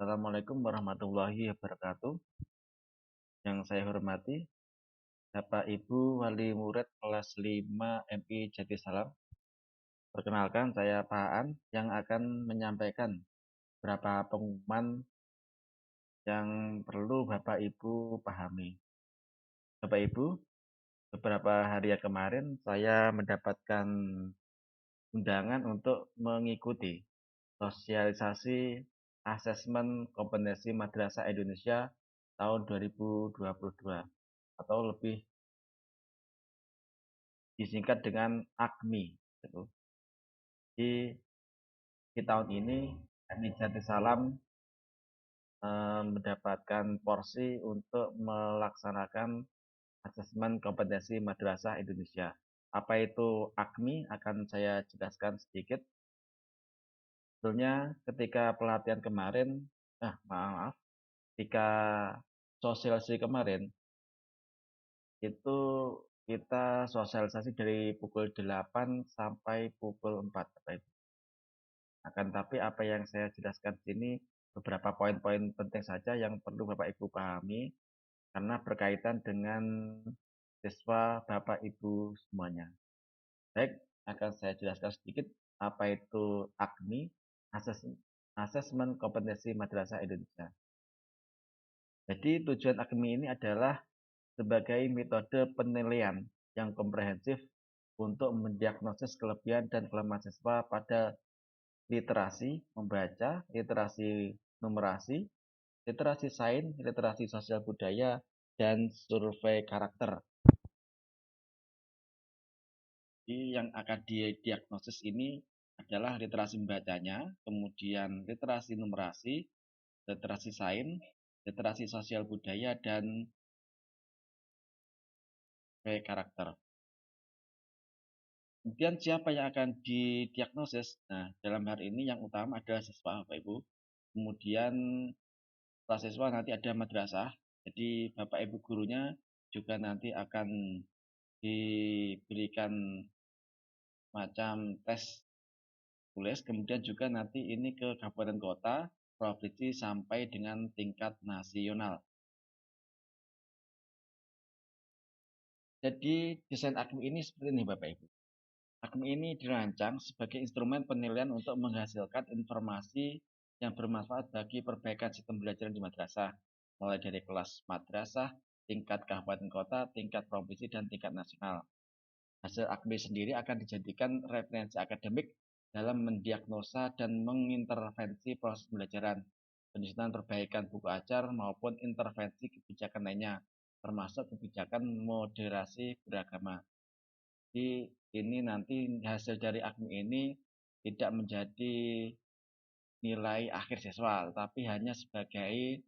Assalamualaikum warahmatullahi wabarakatuh. Yang saya hormati, Bapak Ibu Wali Murid kelas 5 MI Jatisalam. Perkenalkan, saya Pak Aan yang akan menyampaikan beberapa pengumuman yang perlu Bapak Ibu pahami. Bapak Ibu, beberapa hari yang kemarin saya mendapatkan undangan untuk mengikuti sosialisasi asesmen kompetensi Madrasah Indonesia tahun 2022 atau lebih disingkat dengan AKMI gitu. Di tahun ini MI Jatisalam mendapatkan porsi untuk melaksanakan asesmen kompetensi Madrasah Indonesia. Apa itu AKMI akan saya jelaskan sedikit. Sebetulnya ketika pelatihan kemarin, maaf, ketika sosialisasi kemarin itu kita sosialisasi dari pukul 8 sampai pukul 4. Akan tapi apa yang saya jelaskan di sini beberapa poin-poin penting saja yang perlu Bapak Ibu pahami karena berkaitan dengan siswa Bapak Ibu semuanya. Baik, akan saya jelaskan sedikit apa itu AKMI, Asesmen Kompetensi Madrasah Indonesia. Jadi tujuan AKMI ini adalah sebagai metode penilaian yang komprehensif untuk mendiagnosis kelebihan dan kelemahan siswa pada literasi membaca, literasi numerasi, literasi sains, literasi sosial budaya, dan survei karakter. Jadi yang akan didiagnosis ini adalah literasi membacanya, kemudian literasi numerasi, literasi sains, literasi sosial budaya, dan survei karakter. Kemudian siapa yang akan didiagnosis? Nah, dalam hal ini yang utama adalah siswa, Bapak Ibu. Kemudian setelah siswa nanti ada madrasah. Jadi Bapak Ibu gurunya juga nanti akan diberikan macam tes tulis. Kemudian juga nanti ini ke kabupaten kota, provinsi sampai dengan tingkat nasional. Jadi desain AKMI ini seperti ini Bapak Ibu. AKMI ini dirancang sebagai instrumen penilaian untuk menghasilkan informasi yang bermanfaat bagi perbaikan sistem belajar di madrasah, mulai dari kelas madrasah, tingkat kabupaten kota, tingkat provinsi, dan tingkat nasional. Hasil AKMI sendiri akan dijadikan referensi akademik dalam mendiagnosa dan mengintervensi proses pembelajaran, penyusunan perbaikan buku ajar maupun intervensi kebijakan lainnya, termasuk kebijakan moderasi beragama. Jadi ini nanti hasil dari AKMI ini tidak menjadi nilai akhir siswa, tapi hanya sebagai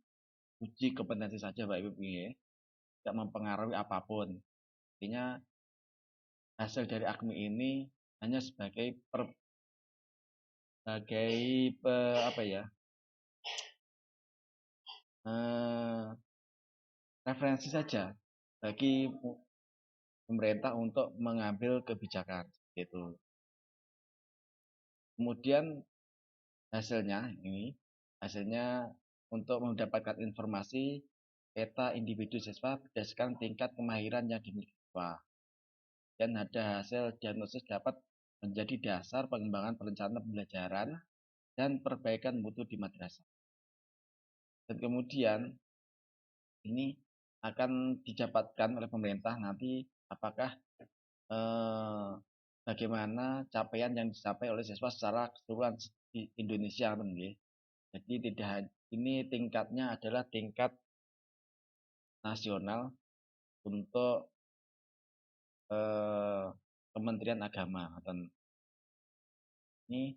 uji kompetensi saja, Bapak Ibu, ya. Tidak mempengaruhi apapun. Artinya hasil dari AKMI ini hanya sebagai apa ya, referensi saja bagi pemerintah untuk mengambil kebijakan gitu. Kemudian hasilnya untuk mendapatkan informasi peta individu siswa berdasarkan tingkat kemahiran yang dimiliki siswa, dan ada hasil diagnosis dapat menjadi dasar pengembangan perencanaan pembelajaran dan perbaikan mutu di madrasah. Dan kemudian ini akan didapatkan oleh pemerintah nanti apakah bagaimana capaian yang dicapai oleh siswa secara keseluruhan di Indonesia, jadi tidak ini tingkatnya adalah tingkat nasional untuk Kementerian Agama. Dan ini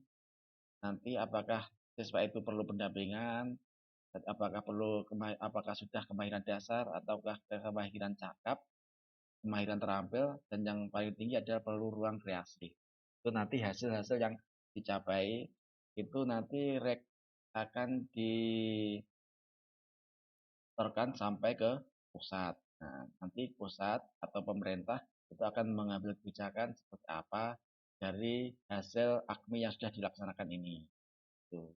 nanti apakah siswa itu perlu pendampingan, apakah sudah kemahiran dasar ataukah kemahiran cakap, kemahiran terampil, dan yang paling tinggi adalah perlu ruang kreasi. Itu nanti hasil-hasil yang dicapai itu nanti akan ditorkan sampai ke pusat. Nah, nanti pusat atau pemerintah itu akan mengambil kebijakan seperti apa dari hasil AKMI yang sudah dilaksanakan ini. Tuh.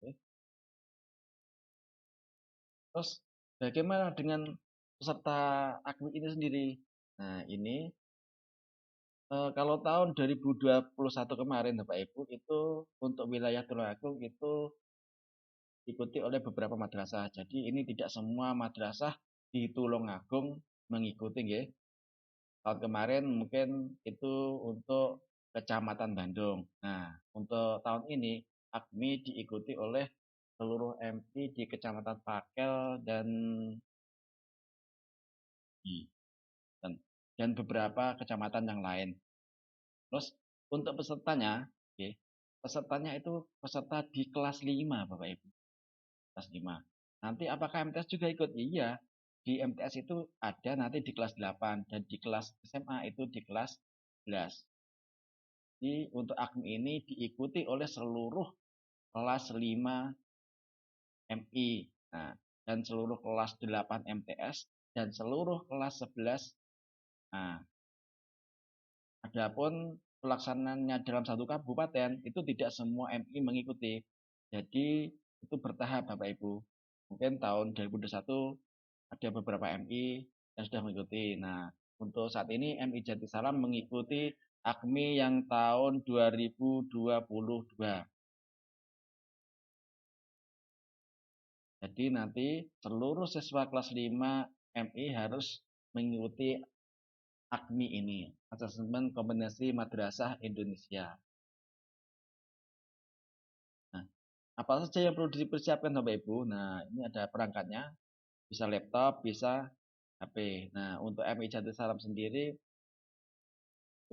Terus bagaimana dengan peserta AKMI ini sendiri? Nah, ini kalau tahun 2021 kemarin Bapak Ibu itu untuk wilayah Tulungagung itu diikuti oleh beberapa madrasah. Jadi ini tidak semua madrasah di Tulungagung mengikuti nggih. Tahun kemarin mungkin itu untuk Kecamatan Bandung. Nah, untuk tahun ini AKMI diikuti oleh seluruh MI di Kecamatan Pakel dan dan beberapa kecamatan yang lain. Terus untuk pesertanya, oke, pesertanya itu peserta di kelas 5, Bapak Ibu. Kelas 5. Nanti apakah MTS juga ikut? Iya. Di MTS itu ada nanti di kelas 8 dan di kelas SMA itu di kelas 11. Jadi untuk AKMI ini diikuti oleh seluruh kelas 5 MI. Nah, dan seluruh kelas 8 MTS dan seluruh kelas 11. Nah, adapun pelaksanaannya dalam satu kabupaten itu tidak semua MI mengikuti. Jadi itu bertahap Bapak Ibu. Mungkin tahun 2021 ada beberapa MI yang sudah mengikuti. Nah, untuk saat ini MI Jatisalam mengikuti AKMI yang tahun 2022. Jadi nanti seluruh siswa kelas 5 MI harus mengikuti AKMI ini, Asesmen Kompetensi Madrasah Indonesia. Nah, apa saja yang perlu dipersiapkan Bapak Ibu? Nah, ini ada perangkatnya, bisa laptop, bisa HP. Nah, untuk MI Jatisalam sendiri,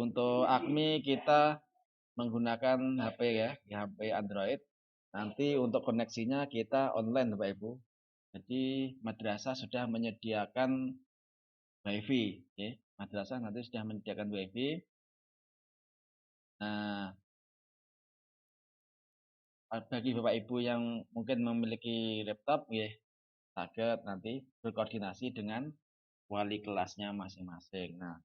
untuk AKMI kita menggunakan HP ya, HP Android. Nanti untuk koneksinya kita online Bapak Ibu. Jadi madrasah sudah menyediakan WiFi, ya. Madrasah nanti sudah menyediakan WiFi. Nah, bagi Bapak Ibu yang mungkin memiliki laptop, ya, target nanti berkoordinasi dengan wali kelasnya masing-masing. Nah,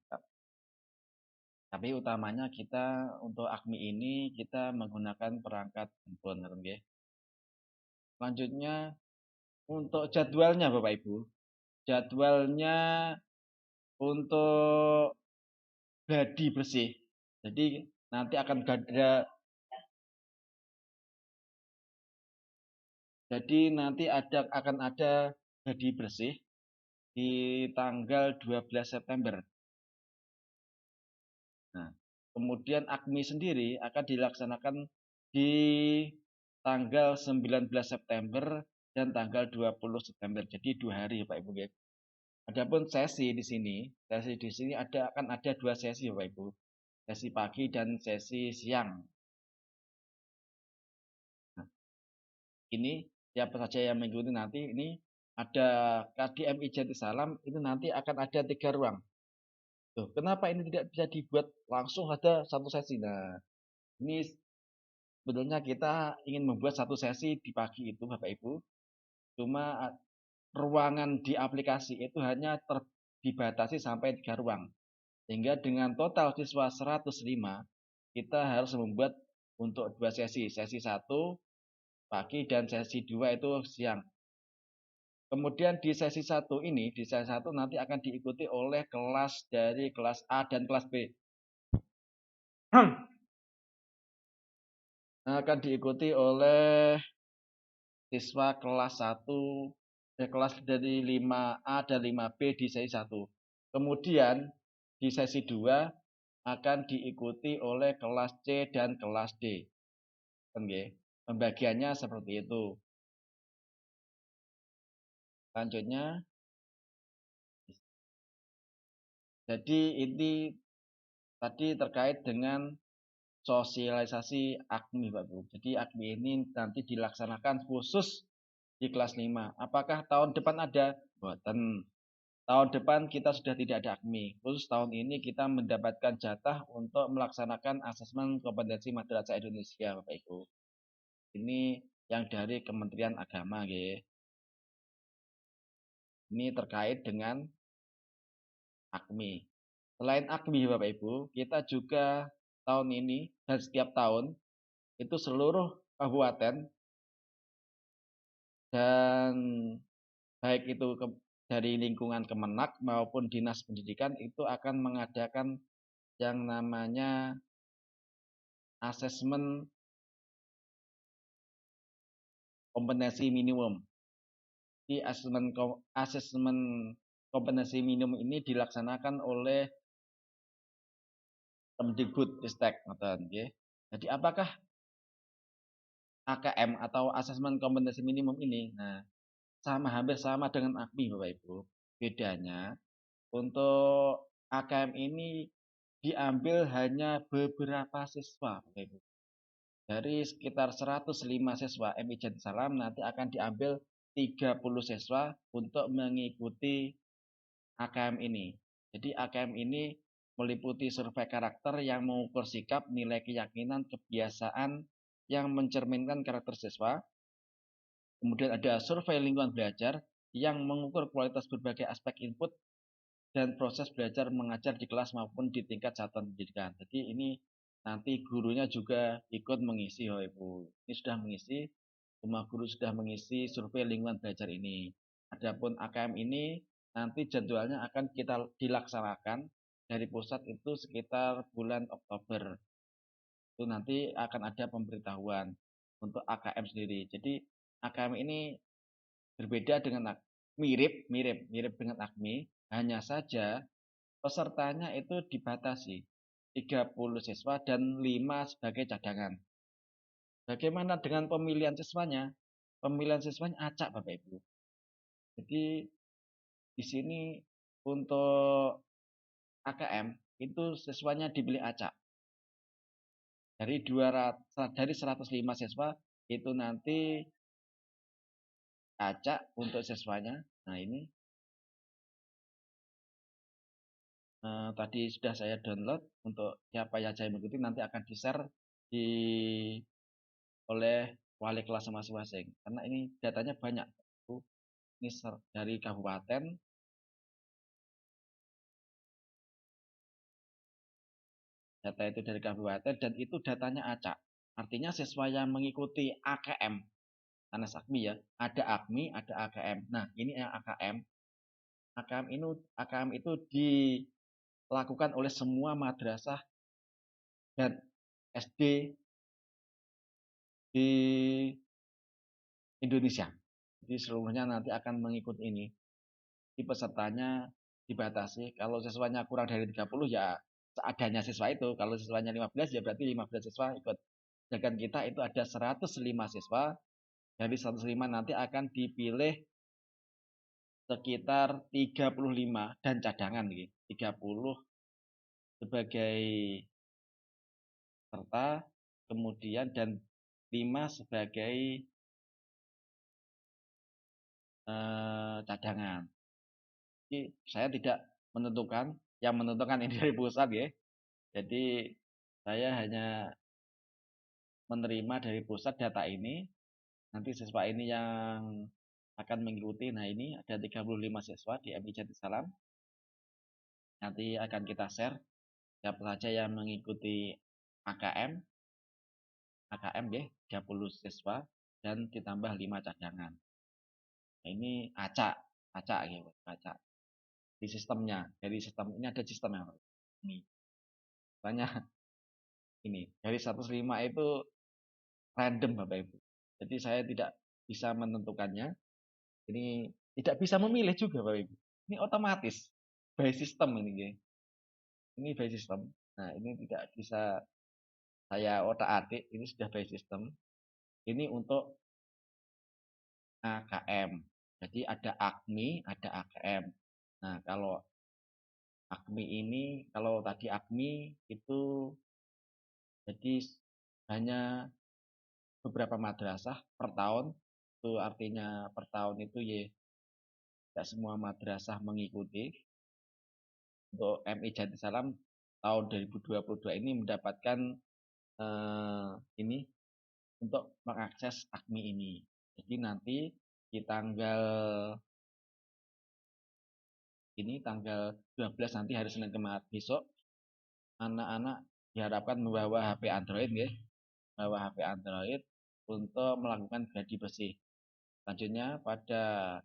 tapi utamanya kita untuk AKMI ini kita menggunakan perangkat handphone, ya. Selanjutnya untuk jadwalnya Bapak Ibu, jadwalnya untuk gladi bersih. Jadi nanti akan ada akan ada gladi bersih di tanggal 12 September. Nah, kemudian AKMI sendiri akan dilaksanakan di tanggal 19 September dan tanggal 20 September. Jadi 2 hari Pak Ibu. Adapun sesi di sini akan ada 2 sesi Bapak Ibu. Sesi pagi dan sesi siang. Nah, ini siapa saja yang mengikuti nanti ini ada KDMI Jatisalam itu nanti akan ada 3 ruang. Tuh, kenapa ini tidak bisa dibuat langsung ada satu sesi? Nah, ini sebetulnya kita ingin membuat satu sesi di pagi itu Bapak Ibu. Cuma ruangan di aplikasi itu hanya dibatasi sampai 3 ruang. Sehingga dengan total siswa 105, kita harus membuat untuk 2 sesi. Sesi 1 pagi dan sesi 2 itu siang. Kemudian di sesi 1 ini, di sesi 1 nanti akan diikuti oleh kelas dari kelas A dan kelas B. Akan diikuti oleh siswa kelas 1, kelas dari 5A dan 5B di sesi 1. Kemudian di sesi 2 akan diikuti oleh kelas C dan kelas D. Pembagiannya seperti itu. Selanjutnya, jadi ini tadi terkait dengan sosialisasi AKMI Pak Bu. Jadi AKMI ini nanti dilaksanakan khusus di kelas 5. Apakah tahun depan ada? Buatan. Tahun depan kita sudah tidak ada AKMI. Khusus tahun ini kita mendapatkan jatah untuk melaksanakan asesmen kompetensi madrasah Indonesia Bapak Ibu. Ini yang dari Kementerian Agama ya. Ini terkait dengan AKMI. Selain AKMI Bapak Ibu, kita juga tahun ini dan setiap tahun itu seluruh kabupaten dan baik itu dari lingkungan Kemenak maupun Dinas Pendidikan itu akan mengadakan yang namanya asesmen kompetensi minimum. Di asesmen kompetensi minimum ini dilaksanakan oleh Kemdikbudristek ngoten nggih. Jadi apakah AKM atau asesmen kompetensi minimum ini? Nah, hampir sama dengan AKMI Bapak Ibu. Bedanya untuk AKM ini diambil hanya beberapa siswa Bapak Ibu. Dari sekitar 105 siswa MI Salam nanti akan diambil 30 siswa untuk mengikuti AKM ini. Jadi AKM ini meliputi survei karakter yang mengukur sikap, nilai keyakinan, kebiasaan yang mencerminkan karakter siswa. Kemudian ada survei lingkungan belajar yang mengukur kualitas berbagai aspek input dan proses belajar mengajar di kelas maupun di tingkat satuan pendidikan. Jadi ini nanti gurunya juga ikut mengisi, oh Ibu. Ini sudah mengisi, semua guru sudah mengisi survei lingkungan belajar ini. Adapun AKM ini nanti jadwalnya akan kita dilaksanakan dari pusat itu sekitar bulan Oktober. Itu nanti akan ada pemberitahuan untuk AKM sendiri. Jadi AKM ini berbeda dengan mirip dengan AKMI, hanya saja pesertanya itu dibatasi 30 siswa dan 5 sebagai cadangan. Bagaimana dengan pemilihan siswanya? Pemilihan siswanya acak Bapak Ibu. Jadi di sini untuk AKM itu siswanya dipilih acak. Dari 105 siswa itu nanti acak untuk siswanya. Nah, ini tadi sudah saya download untuk siapa yang saya mengikuti nanti akan di-share oleh wali kelas masing-masing. Karena ini datanya banyak. Ini dari kabupaten, data itu dari kabupaten dan itu datanya acak. Artinya siswa yang mengikuti AKM, Anas AKMI ya, ada AKMI, ada AKM. Nah, ini yang AKM. AKM itu dilakukan oleh semua madrasah dan SD di Indonesia. Jadi seluruhnya nanti akan mengikuti ini. Di pesertanya dibatasi. Kalau siswanya kurang dari 30 ya seadanya siswa itu. Kalau siswanya 15 ya berarti 15 siswa ikut. Sedangkan kita itu ada 105 siswa. Dari 105 nanti akan dipilih sekitar 35 dan cadangan gitu. 30 sebagai peserta, kemudian dan 5 sebagai cadangan. Jadi saya tidak menentukan, yang menentukan ini dari pusat ya. Jadi saya hanya menerima dari pusat data ini. Nanti siswa ini yang akan mengikuti. Nah, ini ada 35 siswa di MI Salam. Nanti akan kita share siapa saja yang mengikuti AKM. AKM ya, 30 siswa dan ditambah 5 cadangan. Nah, ini acak gitu, acak. Di sistemnya, dari sistem ini ada sistemnya. Ini. Banyak ini, dari 105 itu random Bapak Ibu. Jadi saya tidak bisa menentukannya. Ini tidak bisa memilih juga Bapak Ibu. Ini otomatis by system ini. Ini by system. Nah, ini tidak bisa saya otak-atik, ini sudah by system. Ini untuk AKM. Jadi ada AKMI, ada AKM. Nah, kalau AKMI ini, kalau tadi AKMI itu jadi hanya beberapa madrasah per tahun. Itu artinya per tahun itu ya tidak semua madrasah mengikuti. Untuk MI Salam tahun 2022 ini mendapatkan ini untuk mengakses AKMI ini. Jadi nanti di tanggal 12 nanti hari Senin kemarin besok anak-anak diharapkan membawa HP Android ya. Membawa HP Android untuk melakukan gladi bersih. Selanjutnya pada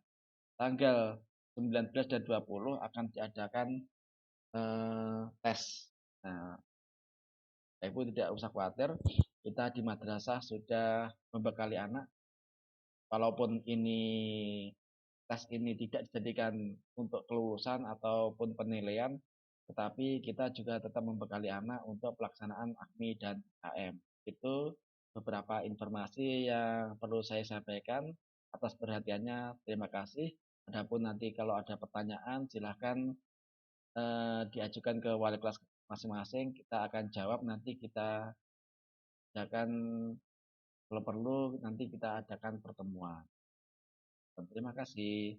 tanggal 19 dan 20 akan diadakan tes. Nah, Ibu tidak usah khawatir, kita di madrasah sudah membekali anak, walaupun ini tes ini tidak dijadikan untuk kelulusan ataupun penilaian, tetapi kita juga tetap membekali anak untuk pelaksanaan AKMI dan KM. Itu beberapa informasi yang perlu saya sampaikan. Atas perhatiannya, terima kasih. Adapun nanti kalau ada pertanyaan, silahkan diajukan ke wali kelas masing-masing. Kita akan jawab, nanti kita akan kalau perlu nanti kita adakan pertemuan. Terima kasih.